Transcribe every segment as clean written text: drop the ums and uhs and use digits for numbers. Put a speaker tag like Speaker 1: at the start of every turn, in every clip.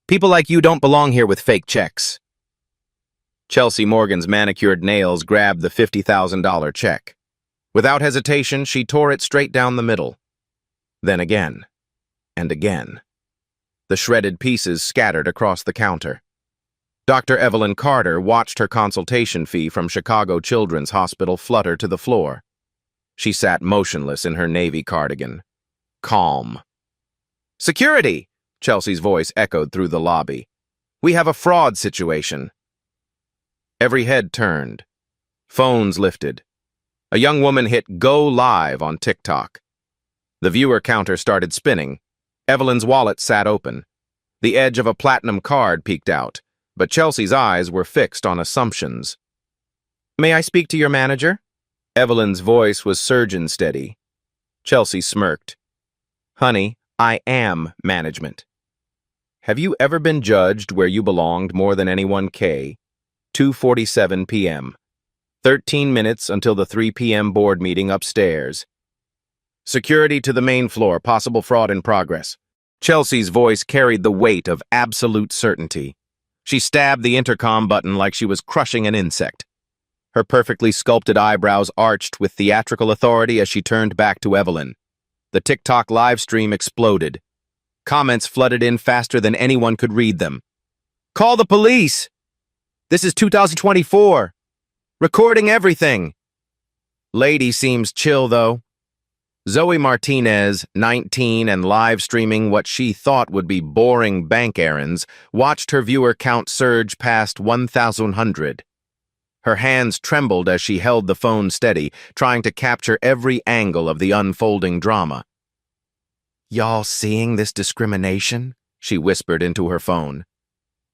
Speaker 1: People like you don't belong here with fake checks. Chelsea Morgan's manicured nails grabbed the $50,000 check. Without hesitation, she tore it straight down the middle. Then again, and again. The shredded pieces scattered across the counter. Dr. Evelyn Carter watched her consultation fee from Chicago Children's Hospital flutter to the floor. She sat motionless in her navy cardigan. Calm. "Security!" Chelsea's voice echoed through the lobby. "We have a fraud situation." Every head turned. Phones lifted. A young woman hit Go Live on TikTok. The viewer counter started spinning. Evelyn's wallet sat open. The edge of a platinum card peeked out, but Chelsea's eyes were fixed on assumptions. "May I speak to your manager?" Evelyn's voice was surgeon steady. Chelsea smirked. "Honey, I am management." "Have you ever been judged where you belonged more than anyone? 2:47 p.m. 13 minutes until the 3 p.m. board meeting upstairs. Security to the main floor, possible fraud in progress." Chelsea's voice carried the weight of absolute certainty. She stabbed the intercom button like she was crushing an insect. Her perfectly sculpted eyebrows arched with theatrical authority as she turned back to Evelyn. The TikTok live stream exploded. Comments flooded in faster than anyone could read them. "Call the police! This is 2024. Recording everything." Lady seems chill, though. Zoe Martinez, 19 and live streaming what she thought would be boring bank errands, watched her viewer count surge past 1,100. Her hands trembled as she held the phone steady, trying to capture every angle of the unfolding drama. "Y'all seeing this discrimination?" she whispered into her phone.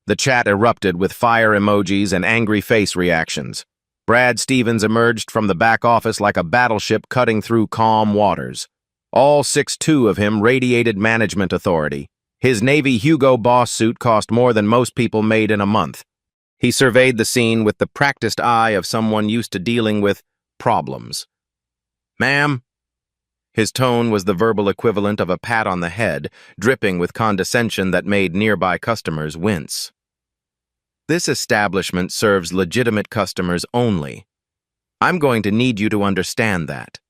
Speaker 1: The chat erupted with fire emojis and angry face reactions. Brad Stevens emerged from the back office like a battleship cutting through calm waters. All 6'2" of him radiated management authority. His Navy Hugo Boss suit cost more than most people made in a month. He surveyed the scene with the practiced eye of someone used to dealing with problems. "Ma'am?" His tone was the verbal equivalent of a pat on the head, dripping with condescension that made nearby customers wince. "This establishment serves legitimate customers only. I'm going to need you to understand that."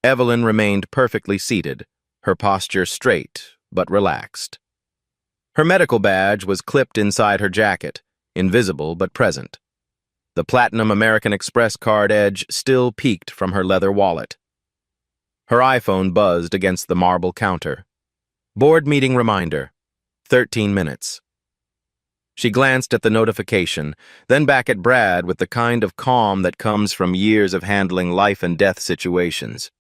Speaker 1: Evelyn remained perfectly seated, her posture straight but relaxed. Her medical badge was clipped inside her jacket, invisible but present. The platinum American Express card edge still peeked from her leather wallet. Her iPhone buzzed against the marble counter. Board meeting reminder. 13 minutes. She glanced at the notification, then back at Brad with the kind of calm that comes from years of handling life and death situations.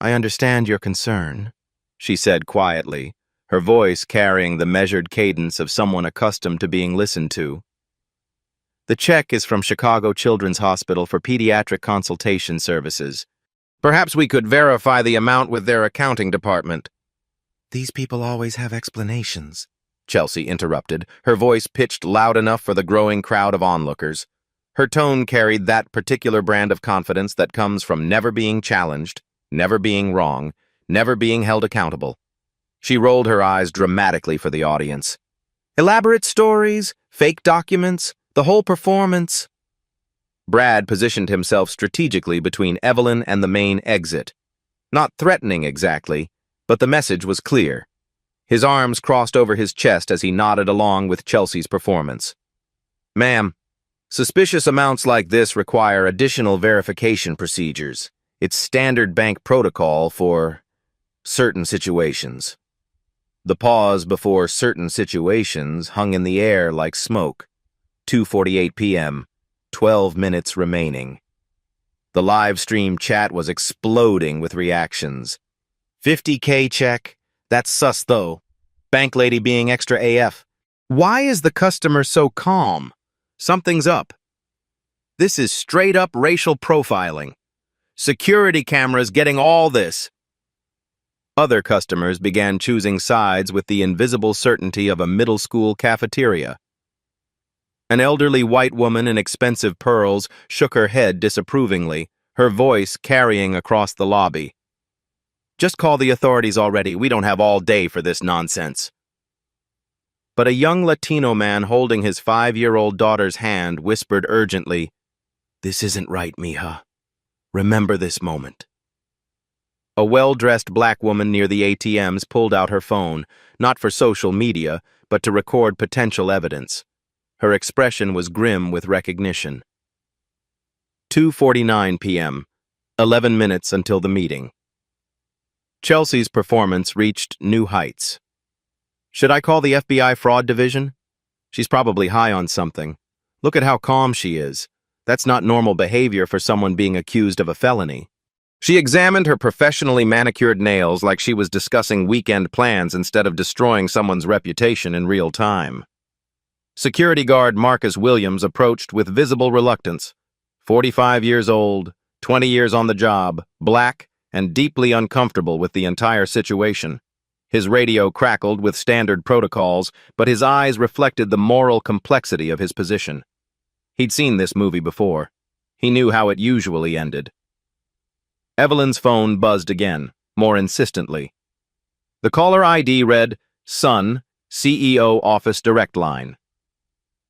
Speaker 1: "I understand your concern," she said quietly, her voice carrying the measured cadence of someone accustomed to being listened to. "The check is from Chicago Children's Hospital for pediatric consultation services. Perhaps we could verify the amount with their accounting department." "These people always have explanations," Chelsea interrupted, her voice pitched loud enough for the growing crowd of onlookers. Her tone carried that particular brand of confidence that comes from never being challenged, never being wrong, never being held accountable. She rolled her eyes dramatically for the audience. "Elaborate stories, fake documents, the whole performance." Brad positioned himself strategically between Evelyn and the main exit. Not threatening exactly, but the message was clear. His arms crossed over his chest as he nodded along with Chelsea's performance. "Ma'am, suspicious amounts like this require additional verification procedures. It's standard bank protocol for certain situations." The pause before certain situations hung in the air like smoke. 2:48 p.m., 12 minutes remaining. The live stream chat was exploding with reactions. "50K check? That's sus though. Bank lady being extra AF. Why is the customer so calm? Something's up. This is straight up racial profiling. Security cameras getting all this." Other customers began choosing sides with the invisible certainty of a middle school cafeteria. An elderly white woman in expensive pearls shook her head disapprovingly, her voice carrying across the lobby. "Just call the authorities already. We don't have all day for this nonsense." but a young Latino man holding his 5-year-old daughter's hand whispered urgently, "This isn't right, mija. Remember this moment." A well-dressed black woman near the ATMs pulled out her phone, not for social media, but to record potential evidence. Her expression was grim with recognition. 2:49 p.m., 11 minutes until the meeting. Chelsea's performance reached new heights. Should I call the FBI fraud division? She's probably high on something. Look at how calm she is. That's not normal behavior for someone being accused of a felony. She examined her professionally manicured nails like she was discussing weekend plans instead of destroying someone's reputation in real time. Security guard Marcus Williams approached with visible reluctance. 45 years old, 20 years on the job, black, and deeply uncomfortable with the entire situation. His radio crackled with standard protocols, but his eyes reflected the moral complexity of his position. He'd seen this movie before. He knew how it usually ended. Evelyn's phone buzzed again, more insistently. The caller ID read, "Sun, CEO Office Direct Line."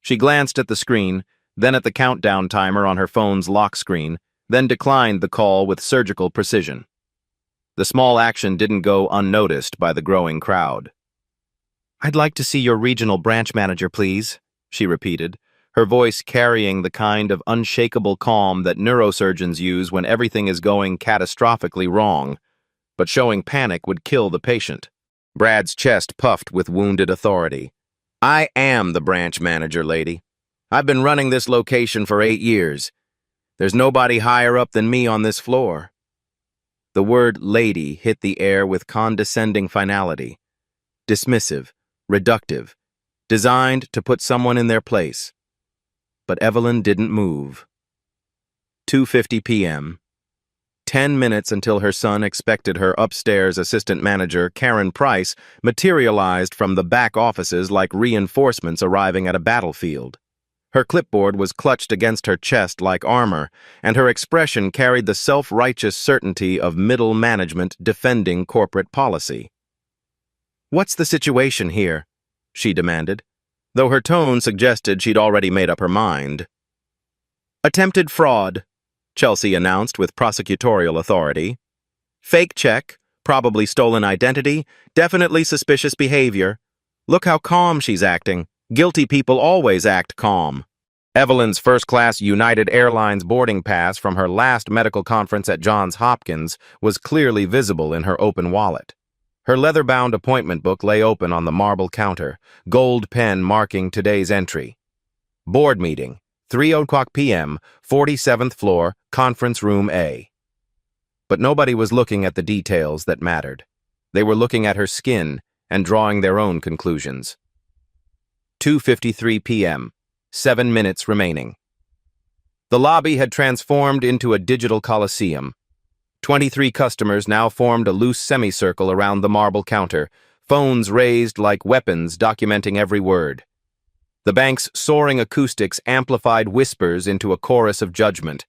Speaker 1: She glanced at the screen, then at the countdown timer on her phone's lock screen, then declined the call with surgical precision. The small action didn't go unnoticed by the growing crowd. "I'd like to see your regional branch manager, please," she repeated, her voice carrying the kind of unshakable calm that neurosurgeons use when everything is going catastrophically wrong, but showing panic would kill the patient. Brad's chest puffed with wounded authority. "I am the branch manager, lady. I've been running this location for 8 years. There's nobody higher up than me on this floor." The word lady hit the air with condescending finality, dismissive, reductive, designed to put someone in their place. But Evelyn didn't move. 2:50 p.m. 10 minutes until her son expected her upstairs assistant manager, Karen Price, materialized from the back offices like reinforcements arriving at a battlefield. Her clipboard was clutched against her chest like armor, and her expression carried the self-righteous certainty of middle management defending corporate policy. "What's the situation here?" she demanded, though her tone suggested she'd already made up her mind. "Attempted fraud," Chelsea announced with prosecutorial authority. "Fake check, probably stolen identity, definitely suspicious behavior. Look how calm she's acting. Guilty people always act calm." Evelyn's first-class United Airlines boarding pass from her last medical conference at Johns Hopkins was clearly visible in her open wallet. Her leather-bound appointment book lay open on the marble counter, gold pen marking today's entry. Board meeting, 3:00 p.m., 47th floor, conference room A. But nobody was looking at the details that mattered. They were looking at her skin and drawing their own conclusions. 2:53 p.m., 7 minutes remaining. The lobby had transformed into a digital coliseum. 23 customers now formed a loose semicircle around the marble counter, phones raised like weapons documenting every word. The bank's soaring acoustics amplified whispers into a chorus of judgment.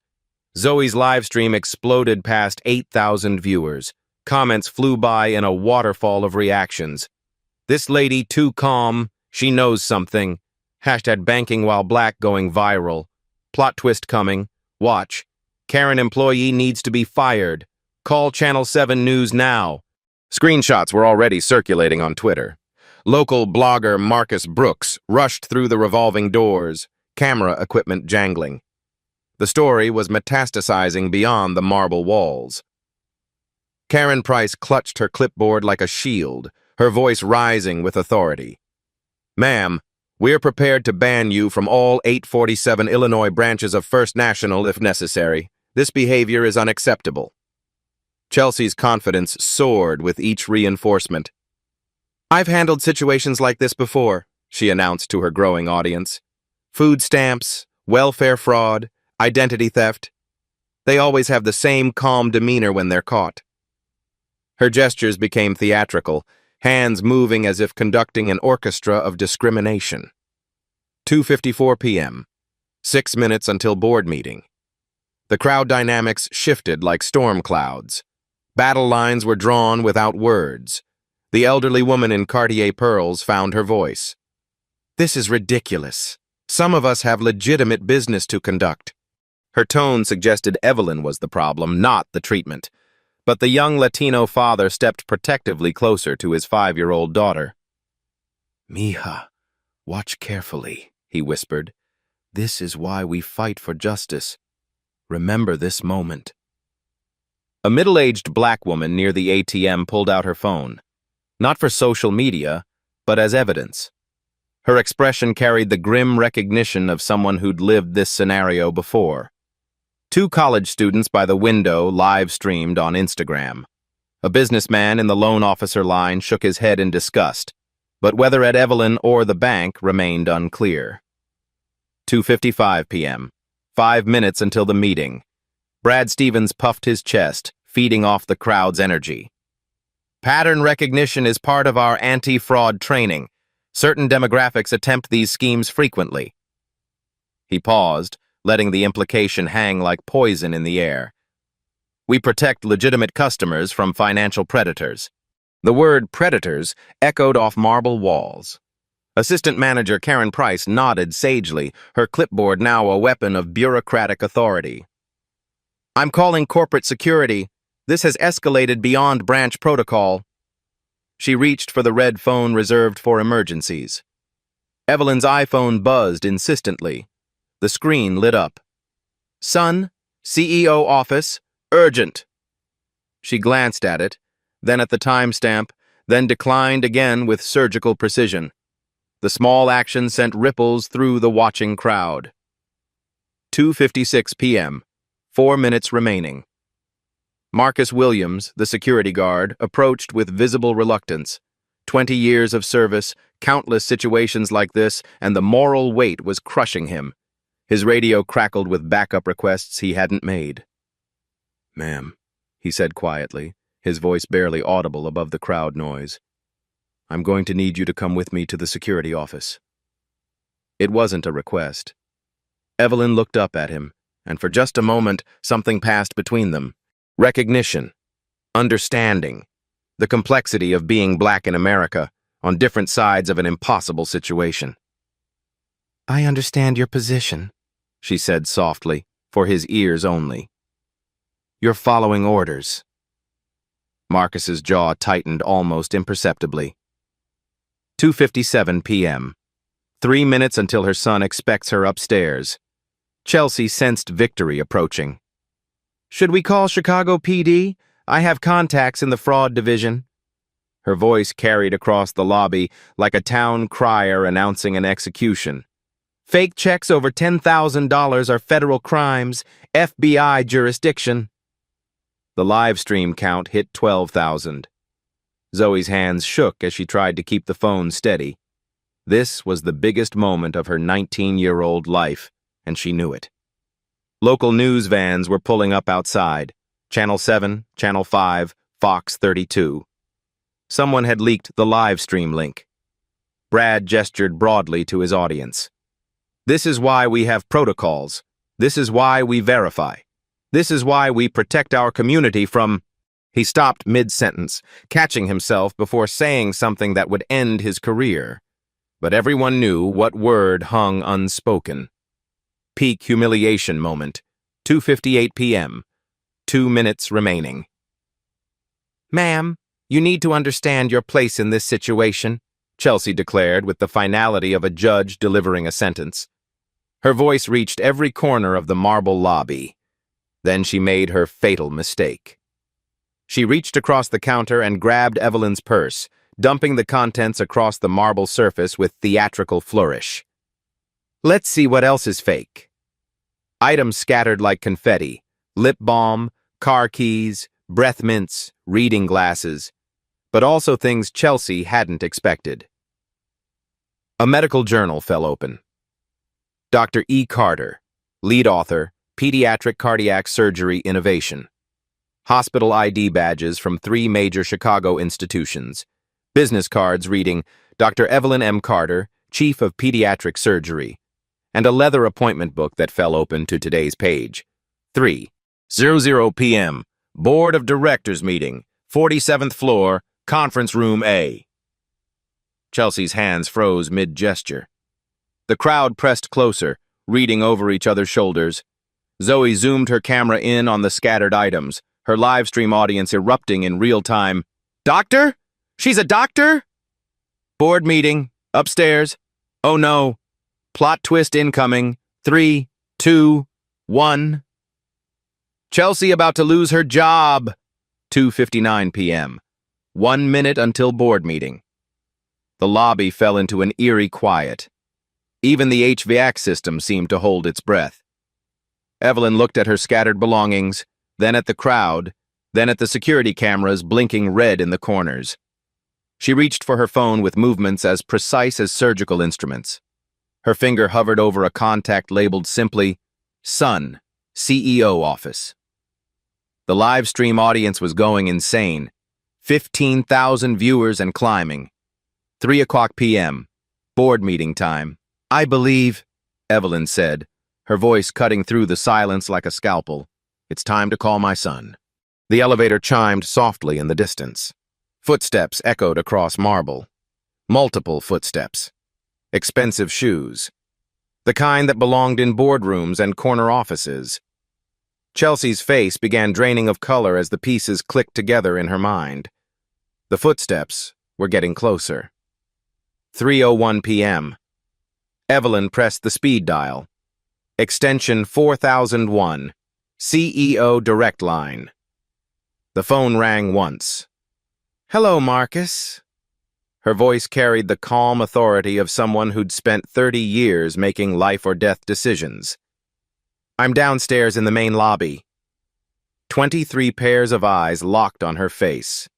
Speaker 1: Zoe's livestream exploded past 8,000 viewers. Comments flew by in a waterfall of reactions. "This lady too calm. She knows something." Hashtag banking while black going viral. Plot twist coming. Watch. Karen employee needs to be fired. Call Channel 7 News now. Screenshots were already circulating on Twitter. Local blogger Marcus Brooks rushed through the revolving doors, camera equipment jangling. The story was metastasizing beyond the marble walls. Karen Price clutched her clipboard like a shield, her voice rising with authority. "Ma'am, we're prepared to ban you from all 847 Illinois branches of First National if necessary. This behavior is unacceptable." Chelsea's confidence soared with each reinforcement. "I've handled situations like this before," she announced to her growing audience. "Food stamps, welfare fraud, identity theft. They always have the same calm demeanor when they're caught." Her gestures became theatrical, hands moving as if conducting an orchestra of discrimination. 2:54 p.m., 6 minutes until board meeting. The crowd dynamics shifted like storm clouds. Battle lines were drawn without words. The elderly woman in Cartier pearls found her voice. This is ridiculous. Some of us have legitimate business to conduct. Her tone suggested Evelyn was the problem, not the treatment. But the young Latino father stepped protectively closer to his 5-year-old daughter. "Mija, watch carefully," he whispered. "This is why we fight for justice. Remember this moment." A middle-aged black woman near the ATM pulled out her phone, not for social media, but as evidence. Her expression carried the grim recognition of someone who'd lived this scenario before. 2 college students by the window live-streamed on Instagram. A businessman in the loan officer line shook his head in disgust, but whether at Evelyn or the bank remained unclear. 2:55 p.m., 5 minutes until the meeting. Brad Stevens puffed his chest, feeding off the crowd's energy. "Pattern recognition is part of our anti-fraud training. Certain demographics attempt these schemes frequently." He paused, letting the implication hang like poison in the air. "We protect legitimate customers from financial predators." The word predators echoed off marble walls. Assistant Manager Karen Price nodded sagely, her clipboard now a weapon of bureaucratic authority. "I'm calling corporate security. This has escalated beyond branch protocol." She reached for the red phone reserved for emergencies. Evelyn's iPhone buzzed insistently. The screen lit up. "Son, CEO office, urgent." She glanced at it, then at the timestamp, then declined again with surgical precision. The small action sent ripples through the watching crowd. 2:56 p.m., 4 minutes remaining. Marcus Williams, the security guard, approached with visible reluctance. 20 years of service, countless situations like this, and the moral weight was crushing him. His radio crackled with backup requests he hadn't made. "Ma'am," he said quietly, his voice barely audible above the crowd noise. "I'm going to need you to come with me to the security office." It wasn't a request. Evelyn looked up at him, and for just a moment, something passed between them. Recognition, understanding, the complexity of being black in America, on different sides of an impossible situation. "I understand your position," she said softly, for his ears only. "You're following orders." Marcus's jaw tightened almost imperceptibly. 2:57 p.m. 3 minutes until her son expects her upstairs. Chelsea sensed victory approaching. "Should we call Chicago PD? I have contacts in the fraud division." Her voice carried across the lobby like a town crier announcing an execution. "Fake checks over $10,000 are federal crimes, FBI jurisdiction." The live stream count hit 12,000. Zoe's hands shook as she tried to keep the phone steady. This was the biggest moment of her 19-year-old life, and she knew it. Local news vans were pulling up outside. Channel 7, Channel 5, Fox 32. Someone had leaked the live stream link. Brad gestured broadly to his audience. "This is why we have protocols. This is why we verify. This is why we protect our community from—" He stopped mid-sentence, catching himself before saying something that would end his career. But everyone knew what word hung unspoken. Peak humiliation moment, 2:58 p.m., 2 minutes remaining. "Ma'am, you need to understand your place in this situation," Chelsea declared with the finality of a judge delivering a sentence. Her voice reached every corner of the marble lobby. Then she made her fatal mistake. She reached across the counter and grabbed Evelyn's purse, dumping the contents across the marble surface with theatrical flourish. "Let's see what else is fake." Items scattered like confetti: lip balm, car keys, breath mints, reading glasses, but also things Chelsea hadn't expected. A medical journal fell open. Dr. E. Carter, lead author, Pediatric Cardiac Surgery Innovation. Hospital ID badges from 3 major Chicago institutions. Business cards reading Dr. Evelyn M. Carter, Chief of Pediatric Surgery. And a leather appointment book that fell open to today's page. 3:00 p.m. Board of Directors meeting, 47th floor, Conference Room A. Chelsea's hands froze mid-gesture. The crowd pressed closer, reading over each other's shoulders. Zoe zoomed her camera in on the scattered items, her live stream audience erupting in real time. Doctor? She's a doctor? Board meeting. Upstairs. Oh no. Plot twist incoming. 3, 2, 1. Chelsea about to lose her job. 2:59 p.m. 1 minute until board meeting. The lobby fell into an eerie quiet. Even the HVAC system seemed to hold its breath. Evelyn looked at her scattered belongings, then at the crowd, then at the security cameras blinking red in the corners. She reached for her phone with movements as precise as surgical instruments. Her finger hovered over a contact labeled simply, Sun, CEO office. The live stream audience was going insane. 15,000 viewers and climbing. 3 o'clock p.m. Board meeting time. I believe, Evelyn said, her voice cutting through the silence like a scalpel. It's time to call my son. The elevator chimed softly in the distance. Footsteps echoed across marble. Multiple footsteps. Expensive shoes. The kind that belonged in boardrooms and corner offices. Chelsea's face began draining of color as the pieces clicked together in her mind. The footsteps were getting closer. 3:01 p.m. Evelyn pressed the speed dial. Extension 4001. CEO Direct Line. The phone rang once. Hello, Marcus. Her voice carried the calm authority of someone who'd spent 30 years making life-or-death decisions. I'm downstairs in the main lobby. 23 pairs of eyes locked on her face.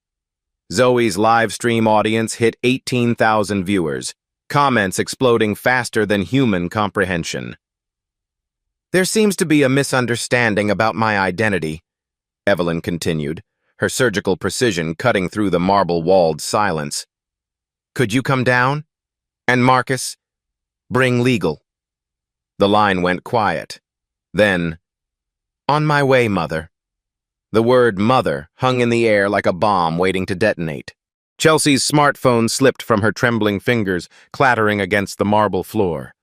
Speaker 1: Zoe's live stream audience hit 18,000 viewers, comments exploding faster than human comprehension. There seems to be a misunderstanding about my identity, Evelyn continued, her surgical precision cutting through the marble-walled silence. Could you come down? And Marcus, bring legal. The line went quiet. Then, on my way, Mother. The word mother hung in the air like a bomb waiting to detonate. Chelsea's smartphone slipped from her trembling fingers, clattering against the marble floor.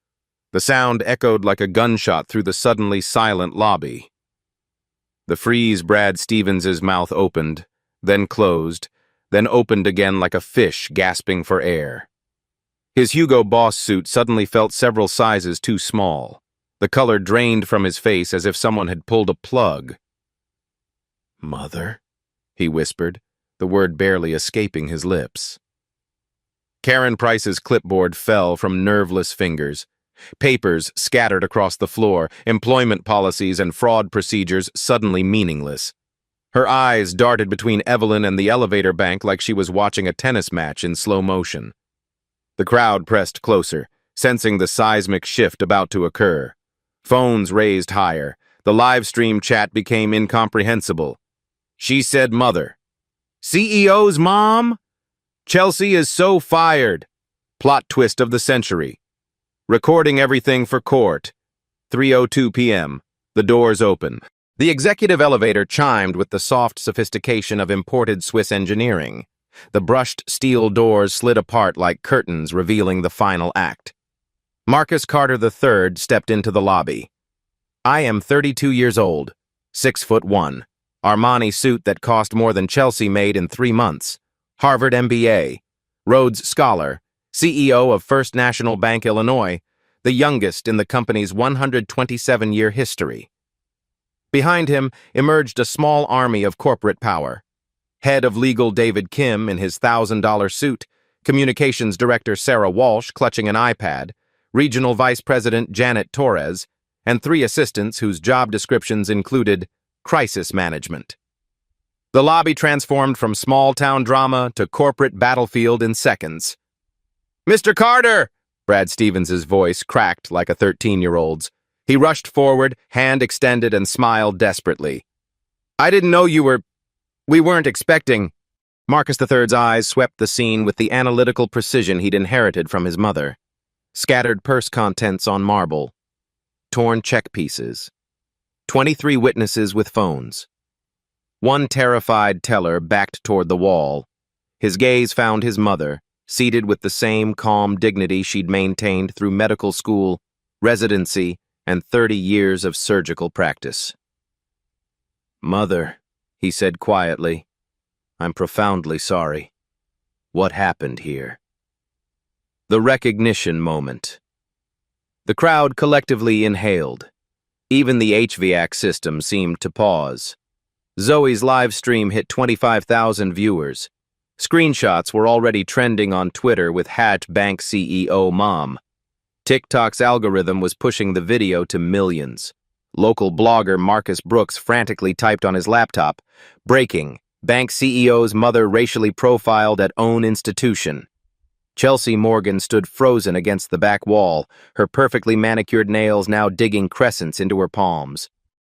Speaker 1: The sound echoed like a gunshot through the suddenly silent lobby. The freeze Brad Stevens's mouth opened, then closed, then opened again like a fish gasping for air. His Hugo Boss suit suddenly felt several sizes too small. The color drained from his face as if someone had pulled a plug. Mother, he whispered, the word barely escaping his lips. Karen Price's clipboard fell from nerveless fingers. Papers scattered across the floor, employment policies and fraud procedures suddenly meaningless. Her eyes darted between Evelyn and the elevator bank like she was watching a tennis match in slow motion. The crowd pressed closer, sensing the seismic shift about to occur. Phones raised higher. The live stream chat became incomprehensible. She said mother. CEO's mom? Chelsea is so fired. Plot twist of the century. Recording everything for court. 3:02 p.m. The doors open. The executive elevator chimed with the soft sophistication of imported Swiss engineering. The brushed steel doors slid apart like curtains revealing the final act. Marcus Carter III stepped into the lobby. I am 32 years old, 6'1", Armani suit that cost more than Chelsea made in 3 months, Harvard MBA, Rhodes Scholar, CEO of First National Bank Illinois, the youngest in the company's 127-year history. Behind him emerged a small army of corporate power. Head of legal David Kim in his $1,000 suit, communications director Sarah Walsh clutching an iPad, regional vice president Janet Torres, and 3 assistants whose job descriptions included crisis management. The lobby transformed from small-town drama to corporate battlefield in seconds. Mr. Carter! Brad Stevens's voice cracked like a 13-year-old's. He rushed forward, hand extended, and smiled desperately. I didn't know you were... We weren't expecting... Marcus III's eyes swept the scene with the analytical precision he'd inherited from his mother. Scattered purse contents on marble. Torn check pieces. 23 witnesses with phones. One terrified teller backed toward the wall. His gaze found his mother, seated with the same calm dignity she'd maintained through medical school, residency, and 30 years of surgical practice. "Mother," he said quietly, "I'm profoundly sorry. What happened here?" The recognition moment. The crowd collectively inhaled. Even the HVAC system seemed to pause. Zoe's live stream hit 25,000 viewers. Screenshots were already trending on Twitter with #Bank CEO Mom. TikTok's algorithm was pushing the video to millions. Local blogger Marcus Brooks frantically typed on his laptop, "Breaking, Bank CEO's mother racially profiled at own institution." Chelsea Morgan stood frozen against the back wall, her perfectly manicured nails now digging crescents into her palms.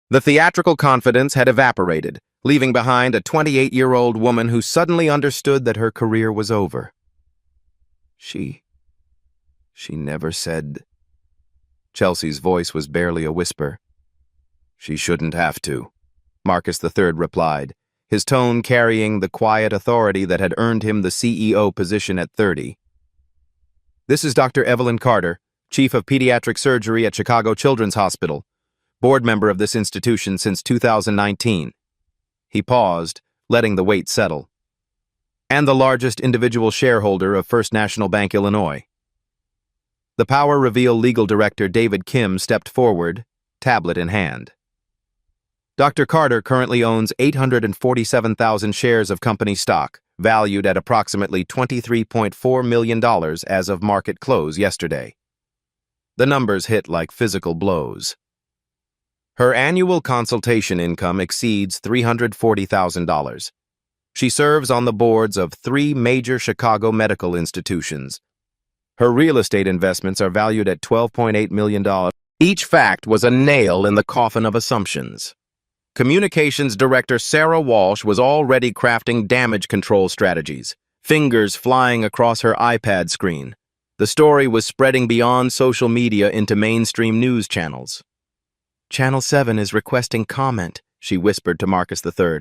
Speaker 1: The theatrical confidence had evaporated, leaving behind a 28-year-old woman who suddenly understood that her career was over. She never said... Chelsea's voice was barely a whisper. "She shouldn't have to," Marcus III replied, his tone carrying the quiet authority that had earned him the CEO position at 30. "This is Dr. Evelyn Carter, Chief of Pediatric Surgery at Chicago Children's Hospital, board member of this institution since 2019. He paused, letting the weight settle. "And the largest individual shareholder of First National Bank, Illinois." The Power Reveal legal director David Kim stepped forward, tablet in hand. "Dr. Carter currently owns 847,000 shares of company stock, valued at approximately $23.4 million as of market close yesterday." The numbers hit like physical blows. Her annual consultation income exceeds $340,000. She serves on the boards of 3 major Chicago medical institutions. Her real estate investments are valued at $12.8 million. Each fact was a nail in the coffin of assumptions. Communications Director Sarah Walsh was already crafting damage control strategies, fingers flying across her iPad screen. The story was spreading beyond social media into mainstream news channels. "Channel 7 is requesting comment," she whispered to Marcus III.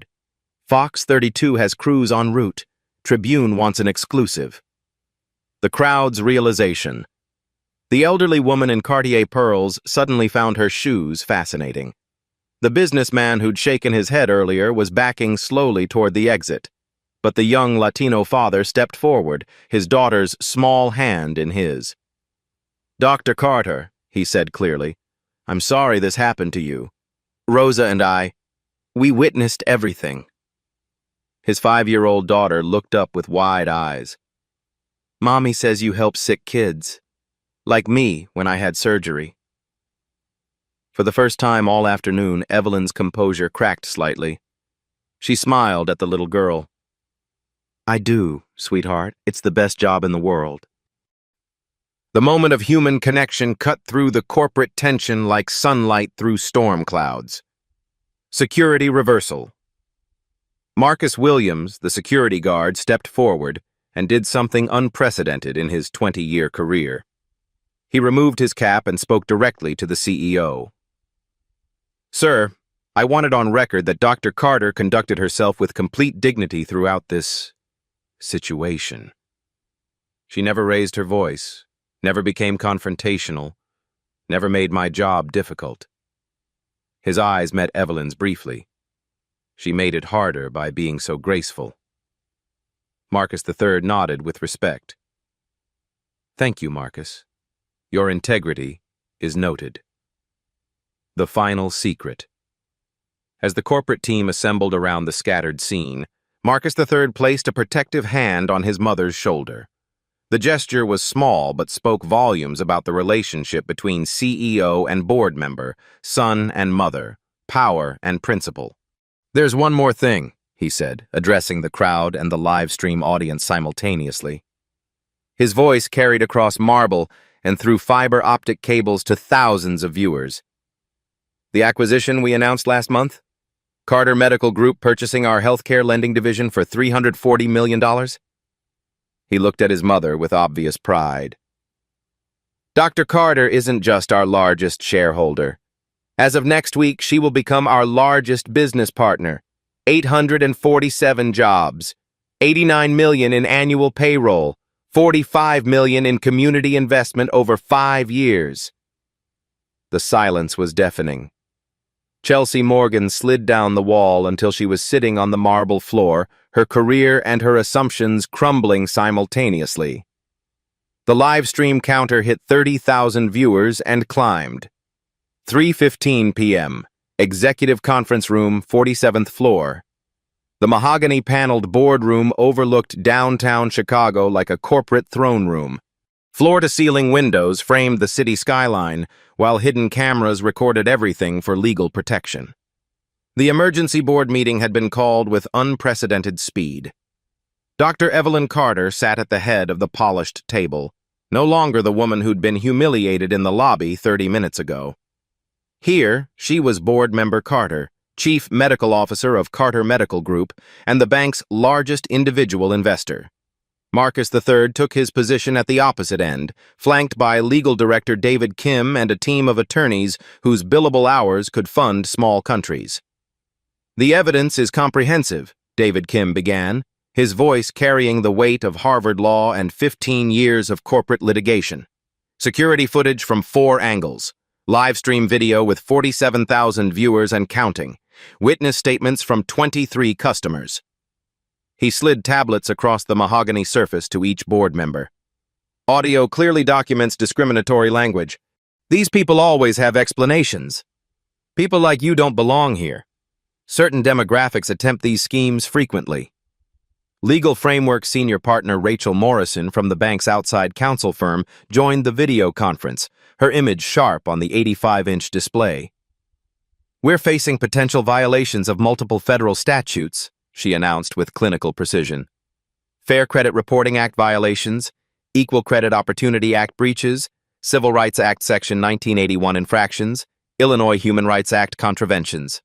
Speaker 1: "Fox 32 has crews en route. Tribune wants an exclusive." The crowd's realization. The elderly woman in Cartier pearls suddenly found her shoes fascinating. The businessman who'd shaken his head earlier was backing slowly toward the exit. But the young Latino father stepped forward, his daughter's small hand in his. "Dr. Carter," he said clearly, "I'm sorry this happened to you. Rosa and we witnessed everything." His 5-year-old daughter looked up with wide eyes. "Mommy says you help sick kids. Like me when I had surgery." For the first time all afternoon, Evelyn's composure cracked slightly. She smiled at the little girl. "I do, sweetheart. It's the best job in the world." The moment of human connection cut through the corporate tension like sunlight through storm clouds. Security reversal. Marcus Williams, the security guard, stepped forward and did something unprecedented in his 20-year career. He removed his cap and spoke directly to the CEO. "Sir, I want it on record that Dr. Carter conducted herself with complete dignity throughout this situation. She never raised her voice, never became confrontational, never made my job difficult." His eyes met Evelyn's briefly. She made it harder by being so graceful. Marcus III nodded with respect. "Thank you, Marcus. Your integrity is noted." The final secret. As the corporate team assembled around the scattered scene, Marcus III placed a protective hand on his mother's shoulder. The gesture was small but spoke volumes about the relationship between CEO and board member, son and mother, power and principle. "There's one more thing," he said, addressing the crowd and the live stream audience simultaneously. His voice carried across marble and through fiber optic cables to thousands of viewers. "The acquisition we announced last month? Carter Medical Group purchasing our healthcare lending division for $340 million? He looked at his mother with obvious pride. "Dr. Carter isn't just our largest shareholder. As of next week, she will become our largest business partner. 847 jobs, $89 million in annual payroll, $45 million in community investment over 5 years. The silence was deafening. Chelsea Morgan slid down the wall until she was sitting on the marble floor, her career and her assumptions crumbling simultaneously. The live stream counter hit 30,000 viewers and climbed. 3:15 p.m. Executive Conference Room, 47th floor. The mahogany-paneled boardroom overlooked downtown Chicago like a corporate throne room. Floor-to-ceiling windows framed the city skyline, while hidden cameras recorded everything for legal protection. The emergency board meeting had been called with unprecedented speed. Dr. Evelyn Carter sat at the head of the polished table, no longer the woman who'd been humiliated in the lobby 30 minutes ago. Here, she was board member Carter, chief medical officer of Carter Medical Group, and the bank's largest individual investor. Marcus III took his position at the opposite end, flanked by legal director David Kim and a team of attorneys whose billable hours could fund small countries. "The evidence is comprehensive," David Kim began, his voice carrying the weight of Harvard law and 15 years of corporate litigation. Security footage from 4 angles. Live stream video with 47,000 viewers and counting. Witness statements from 23 customers. He slid tablets across the mahogany surface to each board member. Audio clearly documents discriminatory language. These people always have explanations. People like you don't belong here. Certain demographics attempt these schemes frequently. Legal Framework senior partner Rachel Morrison from the bank's outside counsel firm joined the video conference, her image sharp on the 85-inch display. "We're facing potential violations of multiple federal statutes," she announced with clinical precision. "Fair Credit Reporting Act violations, Equal Credit Opportunity Act breaches, Civil Rights Act Section 1981 infractions, Illinois Human Rights Act contraventions."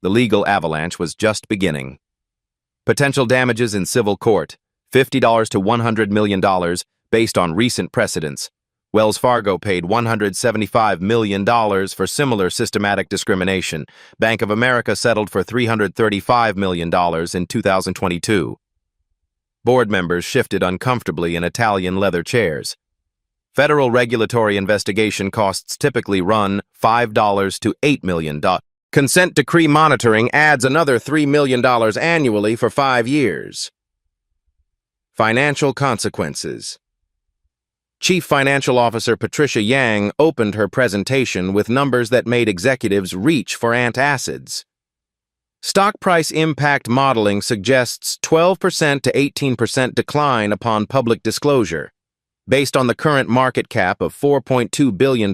Speaker 1: The legal avalanche was just beginning. Potential damages in civil court, $50 to $100 million, based on recent precedents. Wells Fargo paid $175 million for similar systematic discrimination. Bank of America settled for $335 million in 2022. Board members shifted uncomfortably in Italian leather chairs. Federal regulatory investigation costs typically run $5 to $8 million. Consent decree monitoring adds another $3 million annually for 5 years. Financial consequences. Chief Financial Officer Patricia Yang opened her presentation with numbers that made executives reach for antacids. Stock price impact modeling suggests 12% to 18% decline upon public disclosure. Based on the current market cap of $4.2 billion,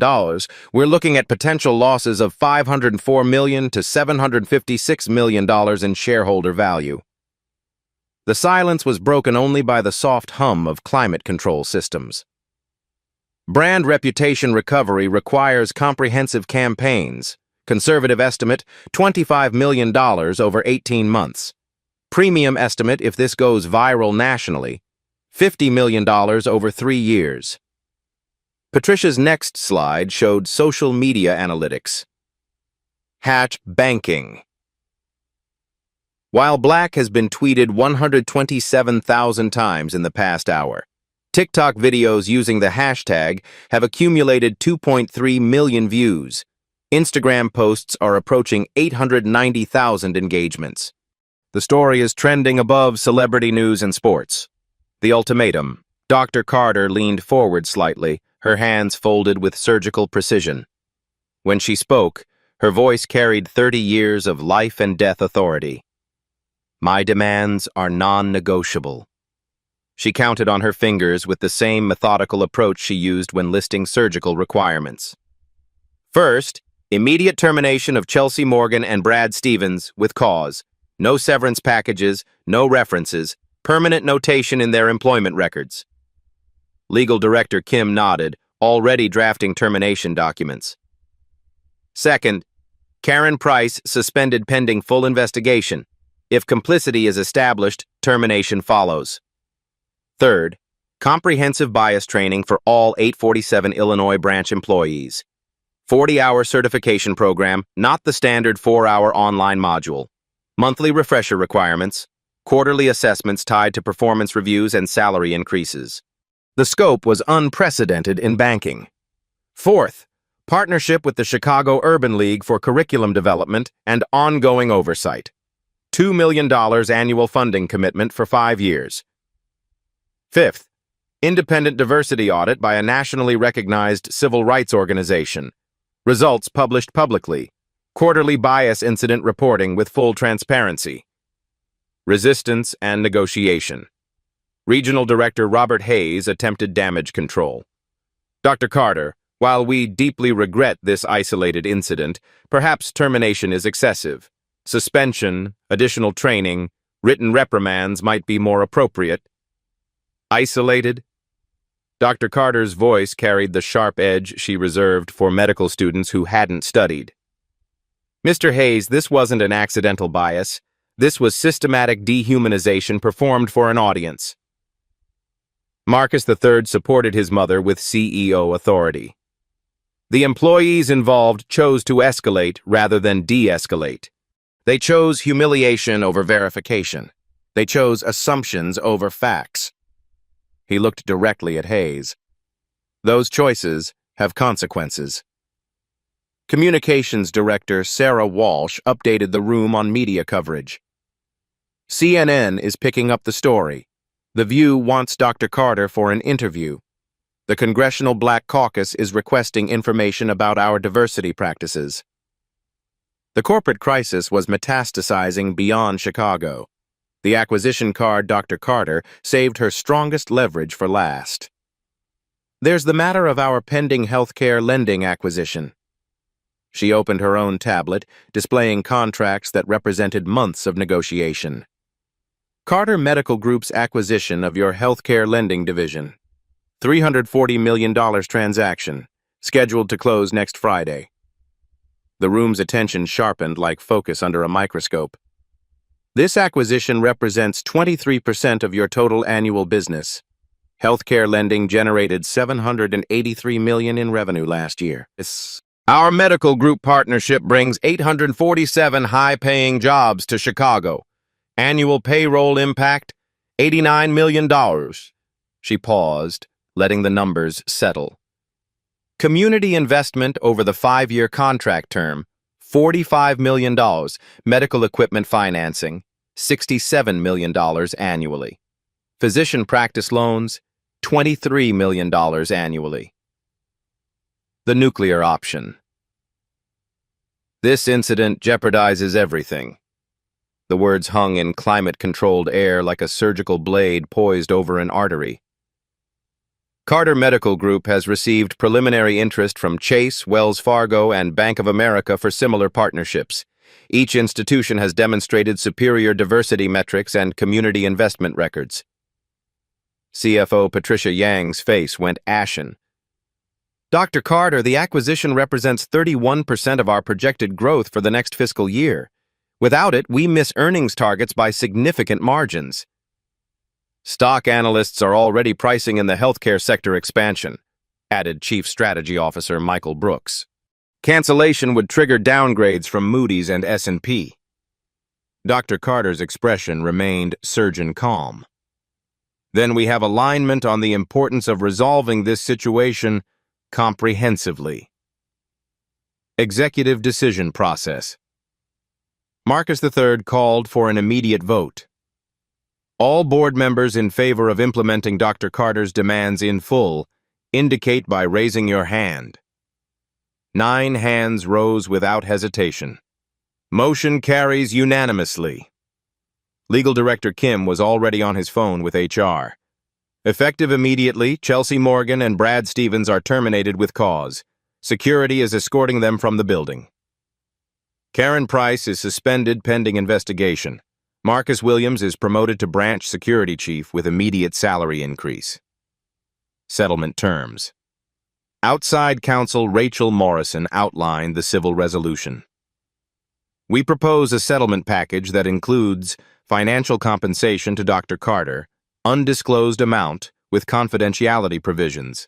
Speaker 1: we're looking at potential losses of $504 million to $756 million in shareholder value. The silence was broken only by the soft hum of climate control systems. Brand reputation recovery requires comprehensive campaigns. Conservative estimate, $25 million over 18 months. Premium estimate, if this goes viral nationally, $50 million over 3 years. Patricia's next slide showed social media analytics. Hatch banking. While Black has been tweeted 127,000 times in the past hour, TikTok videos using the hashtag have accumulated 2.3 million views. Instagram posts are approaching 890,000 engagements. The story is trending above celebrity news and sports. The ultimatum. Dr. Carter leaned forward slightly, her hands folded with surgical precision. When she spoke, her voice carried 30 years of life and death authority. "My demands are non-negotiable." She counted on her fingers with the same methodical approach she used when listing surgical requirements. First, immediate termination of Chelsea Morgan and Brad Stevens with cause. No severance packages, no references, permanent notation in their employment records. Legal Director Kim nodded, already drafting termination documents. Second, Karen Price suspended pending full investigation. If complicity is established, termination follows. Third, comprehensive bias training for all 847 Illinois branch employees. 40-hour certification program, not the standard 4-hour online module. Monthly refresher requirements. quarterly assessments tied to performance reviews and salary increases. The scope was unprecedented in banking. Fourth, partnership with the Chicago Urban League for curriculum development and ongoing oversight. $2 million annual funding commitment for 5 years. Fifth, independent diversity audit by a nationally recognized civil rights organization. Results published publicly. Quarterly bias incident reporting with full transparency. Resistance and negotiation. Regional Director Robert Hayes attempted damage control. Dr. Carter, while we deeply regret this isolated incident, perhaps termination is excessive. Suspension, additional training, written reprimands might be more appropriate. Isolated? Dr. Carter's voice carried the sharp edge she reserved for medical students who hadn't studied. Mr. Hayes, this wasn't an accidental bias. This was systematic dehumanization performed for an audience. Marcus III supported his mother with CEO authority. The employees involved chose to escalate rather than de-escalate. They chose humiliation over verification. They chose assumptions over facts. He looked directly at Hayes. Those choices have consequences. Communications Director Sarah Walsh updated the room on media coverage. CNN is picking up the story. The View wants Dr. Carter for an interview. The Congressional Black Caucus is requesting information about our diversity practices. The corporate crisis was metastasizing beyond Chicago. The acquisition card Dr. Carter saved her strongest leverage for last. There's the matter of our pending healthcare lending acquisition. She opened her own tablet, displaying contracts that represented months of negotiation. Carter Medical Group's acquisition of your healthcare lending division. $340 million transaction, scheduled to close next Friday. The room's attention sharpened like focus under a microscope. This acquisition represents 23% of your total annual business. Healthcare lending generated $783 million in revenue last year. Our medical group partnership brings 847 high-paying jobs to Chicago. Annual payroll impact, $89 million. She paused, letting the numbers settle. Community investment over the 5-year contract term, $45 million. Medical equipment financing, $67 million annually. Physician practice loans, $23 million annually. The nuclear option. This incident jeopardizes everything. The words hung in climate-controlled air like a surgical blade poised over an artery. Carter Medical Group has received preliminary interest from Chase, Wells Fargo, and Bank of America for similar partnerships. Each institution has demonstrated superior diversity metrics and community investment records. CFO Patricia Yang's face went ashen. Dr. Carter, the acquisition represents 31% of our projected growth for the next fiscal year. Without it, we miss earnings targets by significant margins. Stock analysts are already pricing in the healthcare sector expansion, added Chief Strategy Officer Michael Brooks. Cancellation would trigger downgrades from Moody's and S&P. Dr. Carter's expression remained surgeon calm. Then we have alignment on the importance of resolving this situation comprehensively. Executive decision process. Marcus III called for an immediate vote. All board members in favor of implementing Dr. Carter's demands in full indicate by raising your hand. 9 hands rose without hesitation. Motion carries unanimously. Legal Director Kim was already on his phone with HR. Effective immediately, Chelsea Morgan and Brad Stevens are terminated with cause. Security is escorting them from the building. Karen Price is suspended pending investigation. Marcus Williams is promoted to branch security chief with immediate salary increase. Settlement terms. Outside counsel Rachel Morrison outlined the civil resolution. We propose a settlement package that includes financial compensation to Dr. Carter, undisclosed amount with confidentiality provisions.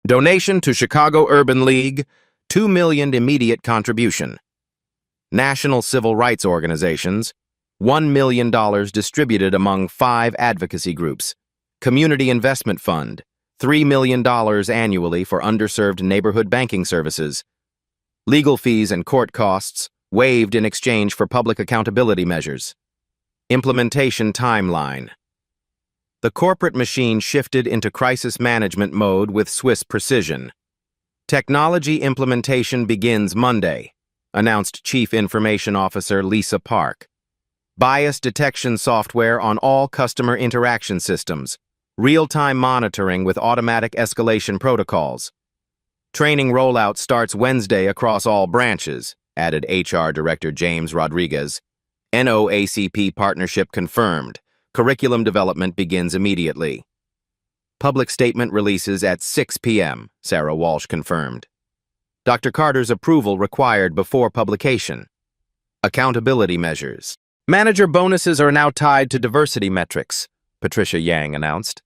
Speaker 1: Donation to Chicago Urban League, $2 million immediate contribution. National civil rights organizations, $1 million distributed among 5 advocacy groups. Community Investment Fund, $3 million annually for underserved neighborhood banking services. Legal fees and court costs, waived in exchange for public accountability measures. Implementation timeline. The corporate machine shifted into crisis management mode with Swiss precision. Technology implementation begins Monday, announced Chief Information Officer Lisa Park. Bias detection software on all customer interaction systems. Real-time monitoring with automatic escalation protocols. Training rollout starts Wednesday across all branches, added HR Director James Rodriguez. NOACP partnership confirmed. Curriculum development begins immediately. Public statement releases at 6 p.m., Sarah Walsh confirmed. Dr. Carter's approval required before publication. Accountability measures. Manager bonuses are now tied to diversity metrics, Patricia Yang announced.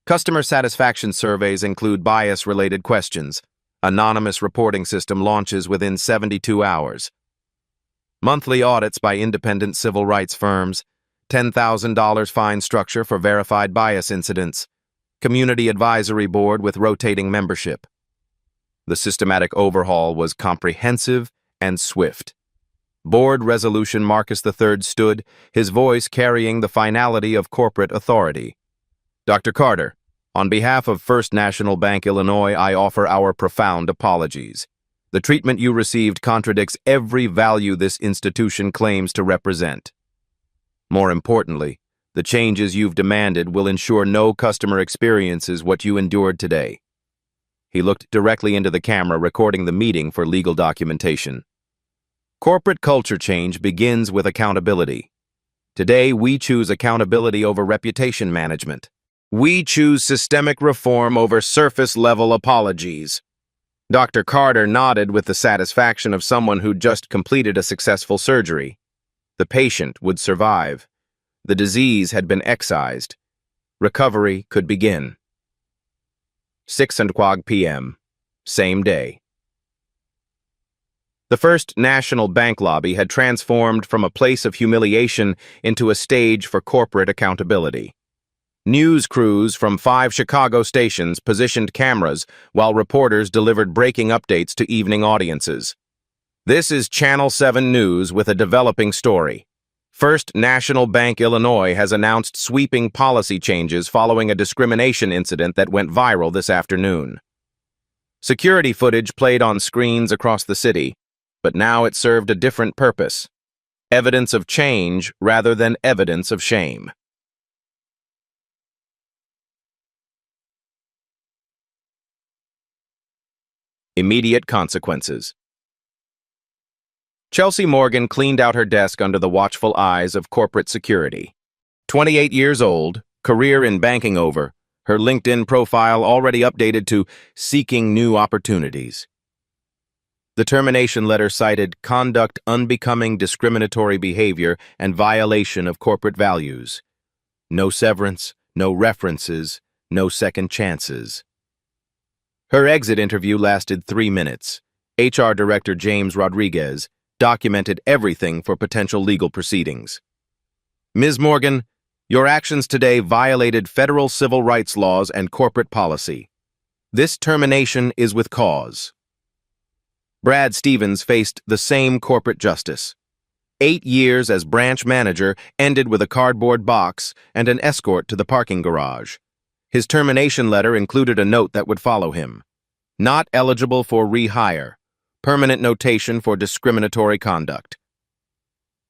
Speaker 1: Customer satisfaction surveys include bias-related questions. Anonymous reporting system launches within 72 hours. Monthly audits by independent civil rights firms. $10,000 fine structure for verified bias incidents. Community advisory board with rotating membership. The systematic overhaul was comprehensive and swift. Board Resolution Marcus III stood, his voice carrying the finality of corporate authority. Dr. Carter, on behalf of First National Bank Illinois, I offer our profound apologies. The treatment you received contradicts every value this institution claims to represent. More importantly, the changes you've demanded will ensure no customer experiences what you endured today. He looked directly into the camera, recording the meeting for legal documentation. Corporate culture change begins with accountability. Today, we choose accountability over reputation management. We choose systemic reform over surface-level apologies. Dr. Carter nodded with the satisfaction of someone who'd just completed a successful surgery. The patient would survive. The disease had been excised. Recovery could begin. 6:00 p.m. Same day. The First National Bank lobby had transformed from a place of humiliation into a stage for corporate accountability. News crews from 5 Chicago stations positioned cameras while reporters delivered breaking updates to evening audiences. This is Channel 7 News with a developing story. First National Bank Illinois has announced sweeping policy changes following a discrimination incident that went viral this afternoon. Security footage played on screens across the city, but now it served a different purpose. Evidence of change rather than evidence of shame. Immediate consequences. Chelsea Morgan cleaned out her desk under the watchful eyes of corporate security. 28 years old, career in banking over, her LinkedIn profile already updated to seeking new opportunities. The termination letter cited conduct unbecoming discriminatory behavior and violation of corporate values. No severance, no references, no second chances. Her exit interview lasted 3 minutes. HR Director James Rodriguez documented everything for potential legal proceedings. Ms. Morgan, your actions today violated federal civil rights laws and corporate policy. This termination is with cause. Brad Stevens faced the same corporate justice. 8 years as branch manager ended with a cardboard box and an escort to the parking garage. His termination letter included a note that would follow him. Not eligible for rehire. Permanent notation for discriminatory conduct.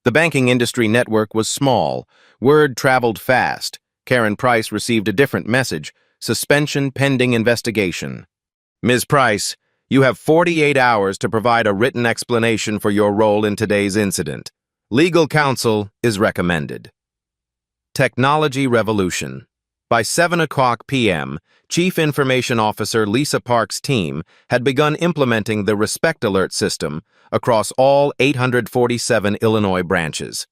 Speaker 1: The banking industry network was small. Word traveled fast. Karen Price received a different message. Suspension pending investigation. Ms. Price, you have 48 hours to provide a written explanation for your role in today's incident. Legal counsel is recommended. Technology revolution. By 7:00 p.m., Chief Information Officer Lisa Park's team had begun implementing the Respect Alert system across all 847 Illinois branches.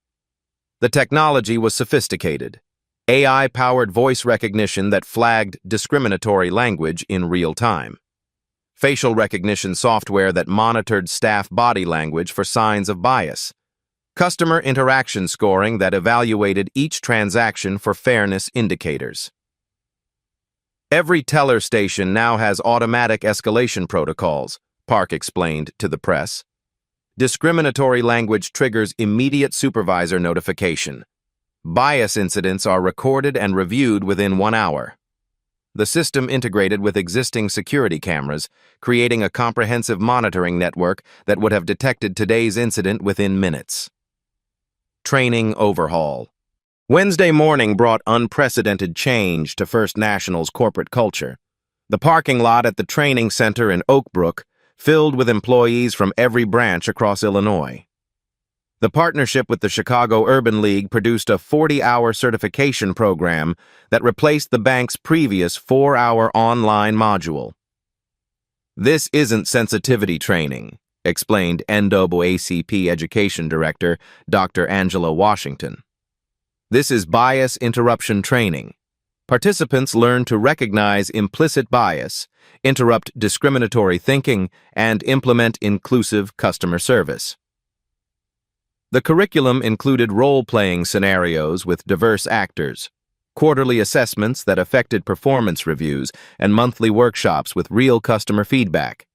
Speaker 1: The technology was sophisticated. AI-powered voice recognition that flagged discriminatory language in real time. Facial recognition software that monitored staff body language for signs of bias. customer interaction scoring that evaluated each transaction for fairness indicators. Every teller station now has automatic escalation protocols, Park explained to the press. Discriminatory language triggers immediate supervisor notification. Bias incidents are recorded and reviewed within 1 hour. The system integrated with existing security cameras, creating a comprehensive monitoring network that would have detected today's incident within minutes. Training overhaul. Wednesday morning brought unprecedented change to First National's corporate culture. The parking lot at the training center in Oak Brook filled with employees from every branch across Illinois. The partnership with the Chicago Urban League produced a 40-hour certification program that replaced the bank's previous 4-hour online module. This isn't sensitivity training, explained NAACP Education Director Dr. Angela Washington. This is bias interruption training. Participants learn to recognize implicit bias, interrupt discriminatory thinking, and implement inclusive customer service. The curriculum included role-playing scenarios with diverse actors, quarterly assessments that affected performance reviews, and monthly workshops with real customer feedback.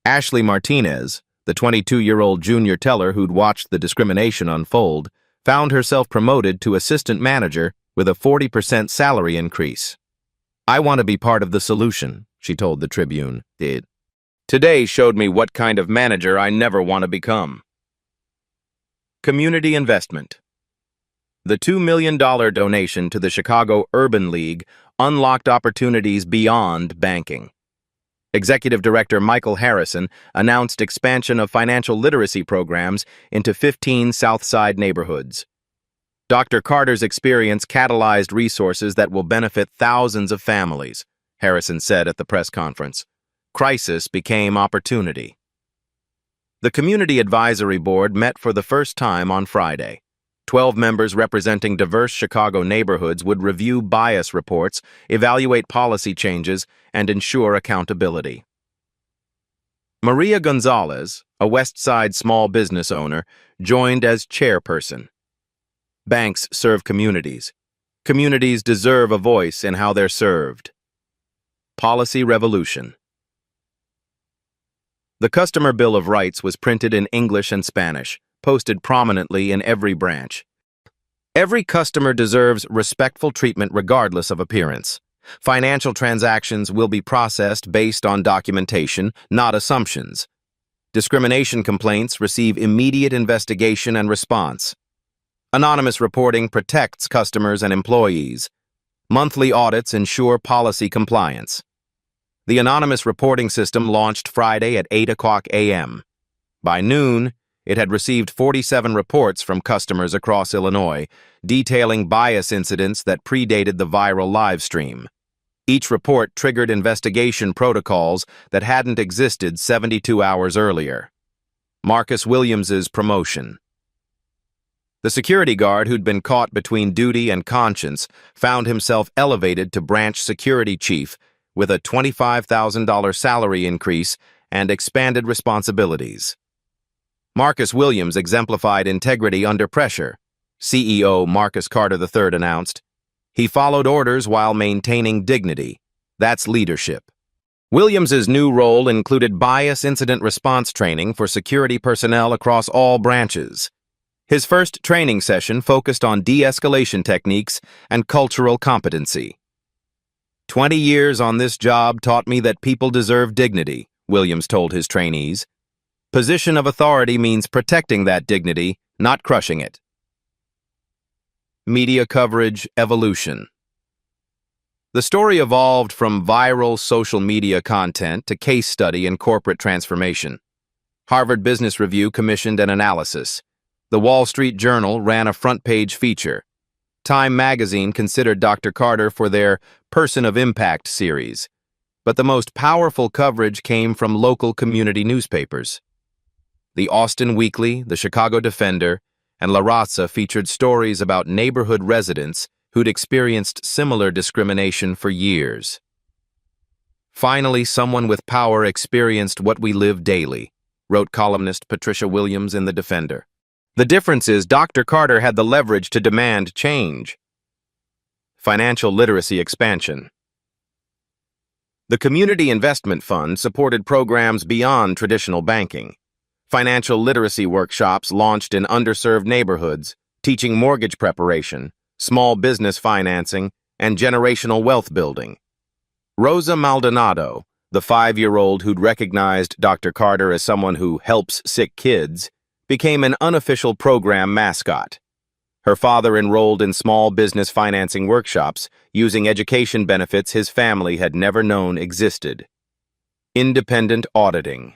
Speaker 1: Ashley Martinez, the 22-year-old junior teller who'd watched the discrimination unfold, found herself promoted to assistant manager with a 40% salary increase. "I want to be part of the solution," she told the Tribune. "Today showed me what kind of manager I never want to become." Community investment. The $2 million donation to the Chicago Urban League unlocked opportunities beyond banking. Executive Director Michael Harrison announced expansion of financial literacy programs into 15 Southside neighborhoods. Dr. Carter's experience catalyzed resources that will benefit thousands of families, Harrison said at the press conference. Crisis became opportunity. The Community Advisory Board met for the first time on Friday. 12 members representing diverse Chicago neighborhoods would review bias reports, evaluate policy changes, and ensure accountability. Maria Gonzalez, a West Side small business owner, joined as chairperson. Banks serve communities. Communities deserve a voice in how they're served. Policy revolution. The Customer Bill of Rights was printed in English and Spanish, posted prominently in every branch. Every customer deserves respectful treatment regardless of appearance. Financial transactions will be processed based on documentation, not assumptions. Discrimination complaints receive immediate investigation and response. Anonymous reporting protects customers and employees. Monthly audits ensure policy compliance. The anonymous reporting system launched Friday at 8 a.m. By noon, it had received 47 reports from customers across Illinois, detailing bias incidents that predated the viral live stream. Each report triggered investigation protocols that hadn't existed 72 hours earlier. Marcus Williams's promotion. The security guard who'd been caught between duty and conscience found himself elevated to branch security chief with a $25,000 salary increase and expanded responsibilities. Marcus Williams exemplified integrity under pressure, CEO Marcus Carter III announced. He followed orders while maintaining dignity. That's leadership. Williams's new role included bias incident response training for security personnel across all branches. His first training session focused on de-escalation techniques and cultural competency. 20 years on this job taught me that people deserve dignity, Williams told his trainees. Position of authority means protecting that dignity, not crushing it. Media coverage evolution. The story evolved from viral social media content to case study in corporate transformation. Harvard Business Review commissioned an analysis. The Wall Street Journal ran a front-page feature. Time magazine considered Dr. Carter for their Person of Impact series. But the most powerful coverage came from local community newspapers. The Austin Weekly, the Chicago Defender, and La Raza featured stories about neighborhood residents who'd experienced similar discrimination for years. Finally, someone with power experienced what we live daily, wrote columnist Patricia Williams in The Defender. The difference is Dr. Carter had the leverage to demand change. Financial literacy expansion. The Community Investment Fund supported programs beyond traditional banking. Financial literacy workshops launched in underserved neighborhoods, teaching mortgage preparation, small business financing, and generational wealth building. Rosa Maldonado, the 5-year-old who'd recognized Dr. Carter as someone who helps sick kids, became an unofficial program mascot. Her father enrolled in small business financing workshops, using education benefits his family had never known existed. Independent auditing.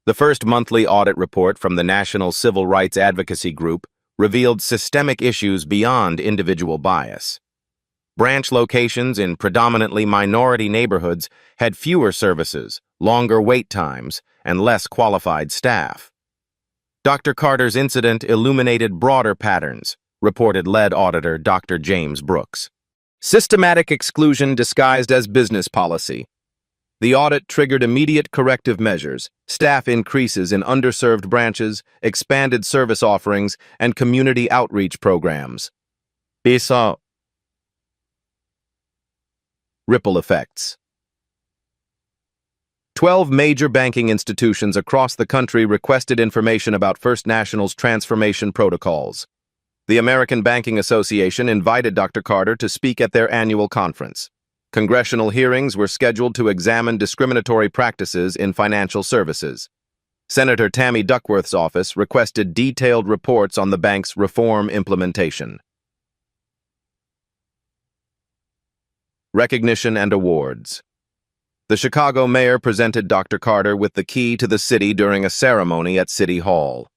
Speaker 1: The first monthly audit report from the National Civil Rights Advocacy Group revealed systemic issues beyond individual bias. Branch locations in predominantly minority neighborhoods had fewer services, longer wait times, and less qualified staff. Dr. Carter's incident illuminated broader patterns, reported lead auditor Dr. James Brooks. Systematic exclusion disguised as business policy. The audit triggered immediate corrective measures, staff increases in underserved branches, expanded service offerings, and community outreach programs. Ripple effects. 12 major banking institutions across the country requested information about First National's transformation protocols. The American Banking Association invited Dr. Carter to speak at their annual conference. Congressional hearings were scheduled to examine discriminatory practices in financial services. Senator Tammy Duckworth's office requested detailed reports on the bank's reform implementation. Recognition and awards. The Chicago mayor presented Dr. Carter with the key to the city during a ceremony at City Hall.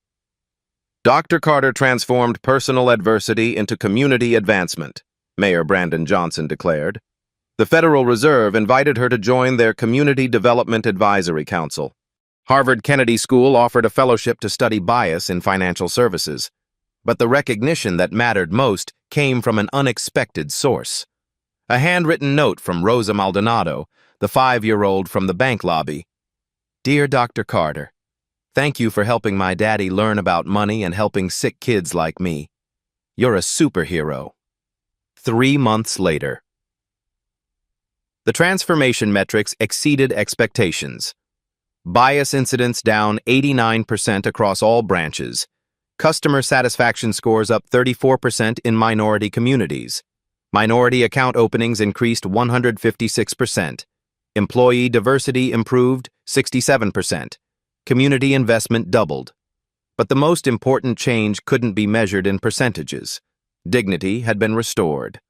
Speaker 1: Dr. Carter transformed personal adversity into community advancement, Mayor Brandon Johnson declared. The Federal Reserve invited her to join their Community Development Advisory Council. Harvard Kennedy School offered a fellowship to study bias in financial services. But the recognition that mattered most came from an unexpected source. A handwritten note from Rosa Maldonado, the 5-year-old from the bank lobby. Dear Dr. Carter, thank you for helping my daddy learn about money and helping sick kids like me. You're a superhero. 3 months later. The transformation metrics exceeded expectations. Bias incidents down 89% across all branches. Customer satisfaction scores up 34% in minority communities. Minority account openings increased 156%. Employee diversity improved 67%. Community investment doubled. But the most important change couldn't be measured in percentages. Dignity had been restored.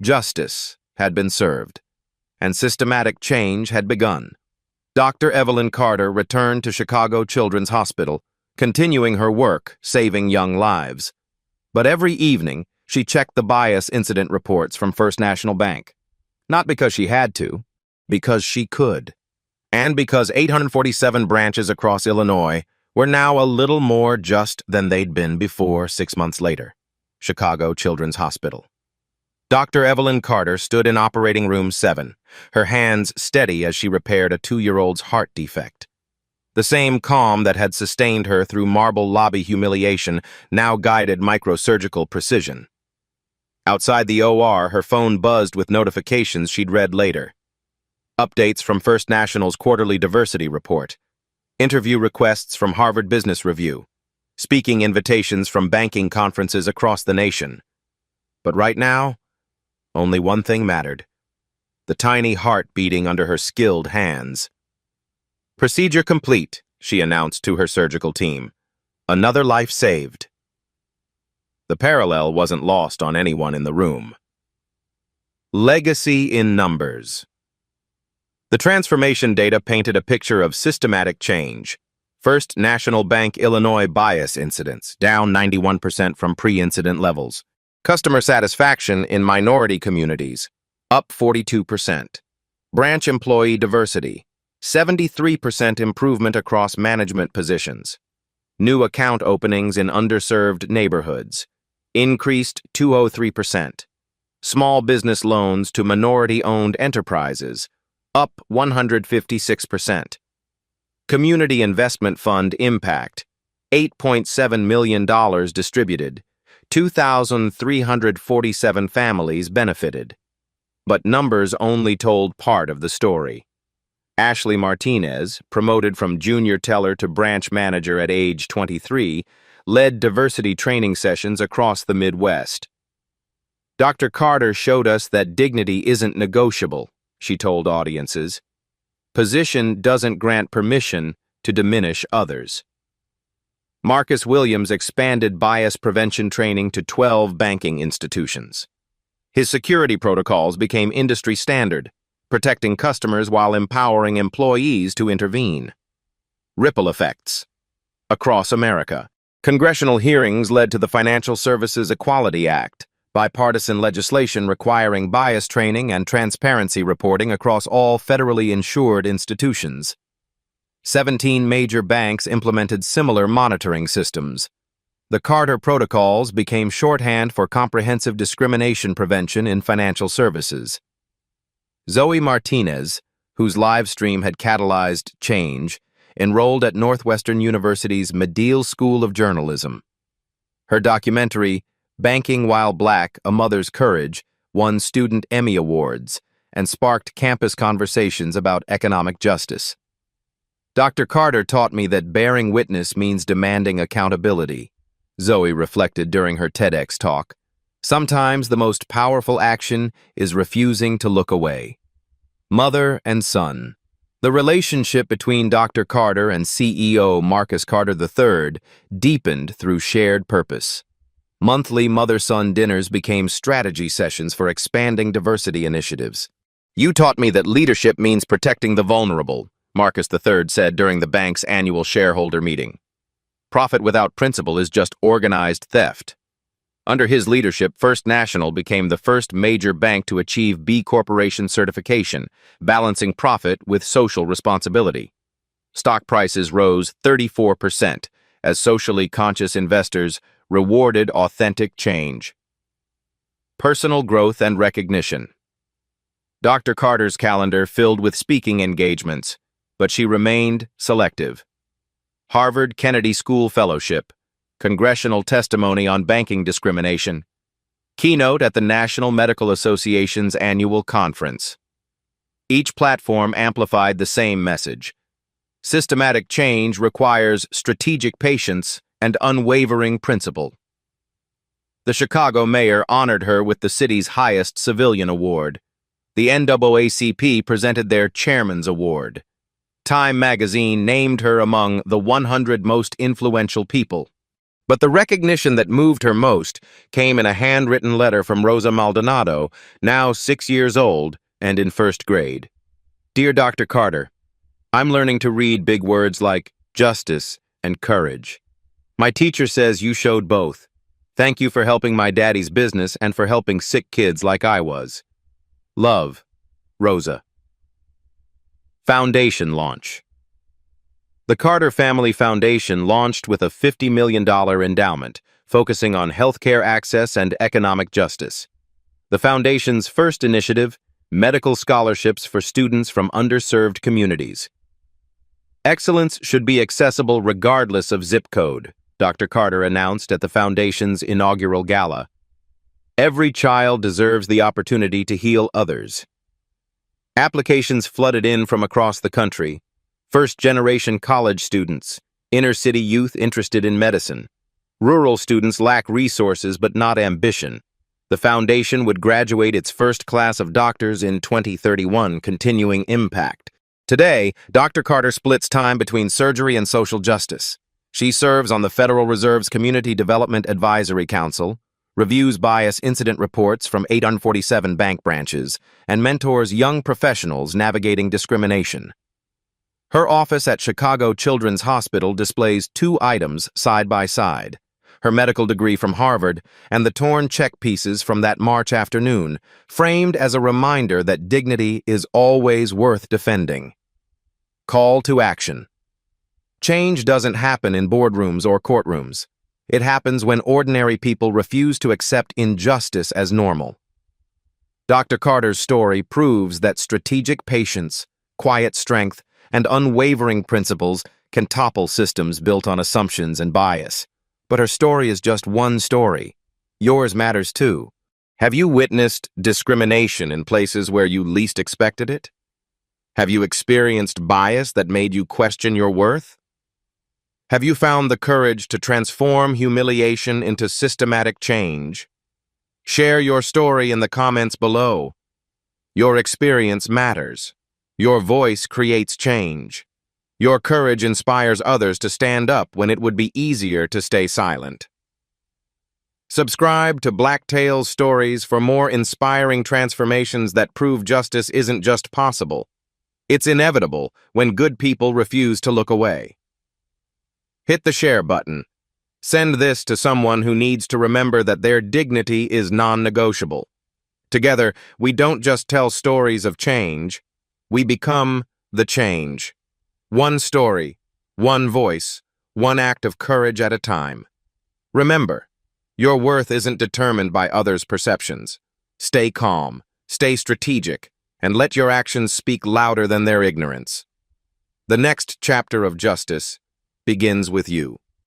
Speaker 1: Justice had been served. And systematic change had begun. Dr. Evelyn Carter returned to Chicago Children's Hospital, continuing her work saving young lives. But every evening, she checked the bias incident reports from First National Bank. Not because she had to, because she could. And because 847 branches across Illinois were now a little more just than they'd been before 6 months later. Chicago Children's Hospital. Dr. Evelyn Carter stood in operating room 7, her hands steady as she repaired a 2-year-old's heart defect. The same calm that had sustained her through marble lobby humiliation now guided microsurgical precision. Outside the OR, her phone buzzed with notifications she'd read later. Updates from First National's quarterly diversity report. Interview requests from Harvard Business Review. Speaking invitations from banking conferences across the nation. But right now, only one thing mattered. The tiny heart beating under her skilled hands. Procedure complete, she announced to her surgical team. Another life saved. The parallel wasn't lost on anyone in the room. Legacy in numbers. The transformation data painted a picture of systematic change. First National Bank Illinois bias incidents, down 91% from pre-incident levels. Customer satisfaction in minority communities, up 42%. Branch employee diversity, 73% improvement across management positions. New account openings in underserved neighborhoods, increased 203%. Small business loans to minority-owned enterprises, up 156%. Community Investment Fund impact, $8.7 million distributed. 2,347 families benefited. But numbers only told part of the story. Ashley Martinez, promoted from junior teller to branch manager at age 23, led diversity training sessions across the Midwest. Dr. Carter showed us that dignity isn't negotiable, she told audiences. Position doesn't grant permission to diminish others. Marcus Williams expanded bias prevention training to 12 banking institutions. His security protocols became industry standard, protecting customers while empowering employees to intervene. Ripple effects. Across America, congressional hearings led to the Financial Services Equality Act, bipartisan legislation requiring bias training and transparency reporting across all federally insured institutions. 17 major banks implemented similar monitoring systems. The Carter Protocols became shorthand for comprehensive discrimination prevention in financial services. Zoe Martinez, whose live stream had catalyzed change, enrolled at Northwestern University's Medill School of Journalism. Her documentary, Banking While Black, A Mother's Courage, won Student Emmy Awards and sparked campus conversations about economic justice. Dr. Carter taught me that bearing witness means demanding accountability, Zoe reflected during her TEDx talk. Sometimes the most powerful action is refusing to look away. Mother and son. The relationship between Dr. Carter and CEO Marcus Carter III deepened through shared purpose. Monthly mother-son dinners became strategy sessions for expanding diversity initiatives. You taught me that leadership means protecting the vulnerable, Marcus III said during the bank's annual shareholder meeting. Profit without principle is just organized theft. Under his leadership, First National became the first major bank to achieve B Corporation certification, balancing profit with social responsibility. Stock prices rose 34% as socially conscious investors rewarded authentic change. Personal growth and recognition. Dr. Carter's calendar filled with speaking engagements, but she remained selective. Harvard Kennedy School Fellowship, Congressional Testimony on Banking Discrimination, keynote at the National Medical Association's annual conference. Each platform amplified the same message. Systematic change requires strategic patience and unwavering principle. The Chicago mayor honored her with the city's highest civilian award. The NAACP presented their Chairman's Award. Time magazine named her among the 100 most influential people. But the recognition that moved her most came in a handwritten letter from Rosa Maldonado, now 6 years old and in first grade. Dear Dr. Carter, I'm learning to read big words like justice and courage. My teacher says you showed both. Thank you for helping my daddy's business and for helping sick kids like I was. Love, Rosa. Foundation launch. The Carter Family Foundation launched with a $50 million endowment, focusing on healthcare access and economic justice. The foundation's first initiative, medical scholarships for students from underserved communities. Excellence should be accessible regardless of zip code, Dr. Carter announced at the foundation's inaugural gala. Every child deserves the opportunity to heal others. Applications flooded in from across the country. First-generation college students, inner-city youth interested in medicine. Rural students lack resources but not ambition. The foundation would graduate its first class of doctors in 2031, continuing impact. Today, Dr. Carter splits time between surgery and social justice. She serves on the Federal Reserve's Community Development Advisory Council, reviews bias incident reports from 847 bank branches, and mentors young professionals navigating discrimination. Her office at Chicago Children's Hospital displays 2 items side by side, her medical degree from Harvard and the torn check pieces from that March afternoon, framed as a reminder that dignity is always worth defending. Call to action. Change doesn't happen in boardrooms or courtrooms. It happens when ordinary people refuse to accept injustice as normal. Dr. Carter's story proves that strategic patience, quiet strength, and unwavering principles can topple systems built on assumptions and bias. But her story is just one story. Yours matters too. Have you witnessed discrimination in places where you least expected it? Have you experienced bias that made you question your worth? Have you found the courage to transform humiliation into systematic change? Share your story in the comments below. Your experience matters. Your voice creates change. Your courage inspires others to stand up when it would be easier to stay silent. Subscribe to Black Tales Stories for more inspiring transformations that prove justice isn't just possible. It's inevitable when good people refuse to look away. Hit the share button. Send this to someone who needs to remember that their dignity is non-negotiable. Together, we don't just tell stories of change, we become the change. One story, one voice, one act of courage at a time. Remember, your worth isn't determined by others' perceptions. Stay calm, stay strategic, and let your actions speak louder than their ignorance. The next chapter of justice begins with you.